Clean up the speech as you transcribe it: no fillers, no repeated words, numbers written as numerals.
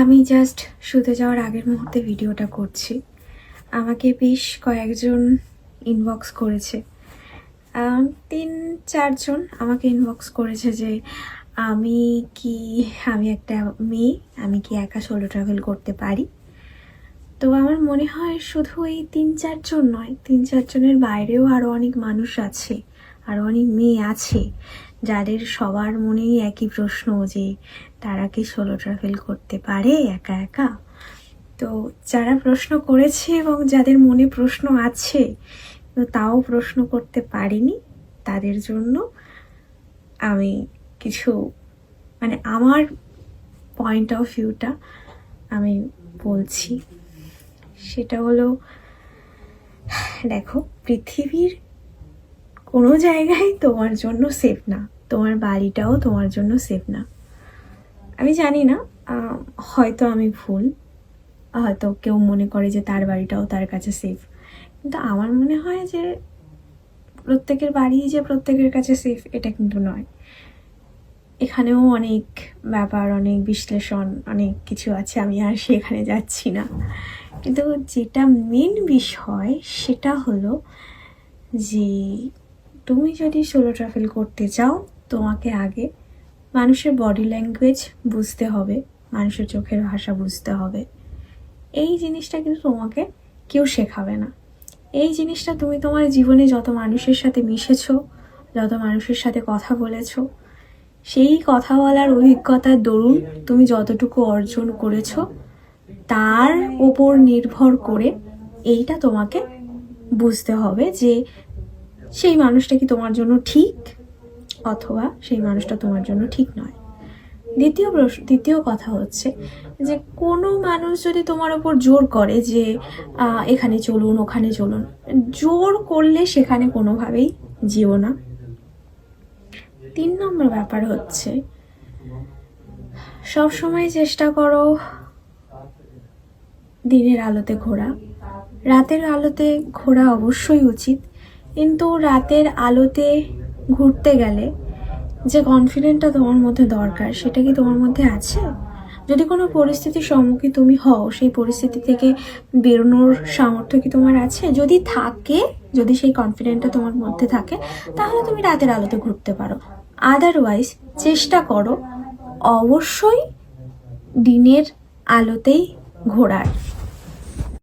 আমি জাস্ট শুতে যাওয়ার আগের মুহূর্তে ভিডিওটা করছি। আমাকে বেশ কয়েকজন ইনবক্স করেছে, 3-4 জন আমাকে ইনবক্স করেছে যে আমি একটা মেয়ে, আমি কি একা সোলো ট্রাভেল করতে পারি। তো আমার মনে হয় শুধু এই 3-4 জন নয়, 3-4 জনের বাইরেও আরও অনেক মানুষ আছে, আরও অনেক মেয়ে আছে যাদের সবার মনেই একই প্রশ্ন যে তারা কি সোলো ট্রাভেল করতে পারে একা একা। তো যারা প্রশ্ন করেছে এবং যাদের মনে প্রশ্ন আছে তাও প্রশ্ন করতে পারিনি, তাদের জন্য আমি কিছু আমার পয়েন্ট অফ ভিউটা আমি বলছি। সেটা হলো, দেখো, পৃথিবীর কোনো জায়গায় তোমার জন্য সেফ না, তোমার বাড়িটাও তোমার জন্য সেফ না। আমি জানি না, হয়তো আমি ভুল, হয়তো কেউ মনে করে যে তার বাড়িটাও তার কাছে সেফ, কিন্তু আমার মনে হয় যে প্রত্যেকের বাড়ি যে প্রত্যেকের কাছে সেফ এটা কিন্তু নয়। এখানেও অনেক ব্যাপার, অনেক বিশ্লেষণ, অনেক কিছু আছে, আমি আর সেখানে যাচ্ছি না। কিন্তু যেটা মেন বিষয় সেটা হলো যে তুমি যদি সোলো ট্রাভেল করতে চাও, তোমাকে আগে মানুষের বডি ল্যাঙ্গুয়েজ বুঝতে হবে, মানুষের চোখের ভাষা বুঝতে হবে। এই জিনিসটা কিন্তু তোমাকে কেউ শেখাবে না। এই জিনিসটা তুমি তোমার জীবনে যত মানুষের সাথে মিশেছো, যত মানুষের সাথে কথা বলেছো, সেই কথা বলার অভিজ্ঞতার দরুন তুমি যতটুকু অর্জন করেছো তার ওপর নির্ভর করে এইটা তোমাকে বুঝতে হবে যে সেই মানুষটা কি তোমার জন্য ঠিক অথবা সেই মানুষটা তোমার জন্য ঠিক নয়। দ্বিতীয় কথা হচ্ছে যে কোনো মানুষ যদি তোমার ওপর জোর করে যে এখানে চলুন ওখানে চলুন, জোর করলে সেখানে কোনোভাবেই যেও না। 3 নম্বর ব্যাপার হচ্ছে, সবসময় চেষ্টা করো দিনের আলোতে ঘোরা। রাতের আলোতে ঘোরা অবশ্যই উচিত, কিন্তু রাতের আলোতে ঘুরতে গেলে যে কনফিডেন্টটা তোমার মধ্যে দরকার সেটা কি তোমার মধ্যে আছে? যদি কোনো পরিস্থিতির সম্মুখীন তুমি হও, সেই পরিস্থিতি থেকে বেরোনোর সামর্থ্য কি তোমার আছে? যদি থাকে, যদি সেই কনফিডেন্টটা তোমার মধ্যে থাকে, তাহলে তুমি রাতের আলোতে ঘুরতে পারো। আদারওয়াইজ চেষ্টা করো অবশ্যই দিনের আলোতেই ঘোরার।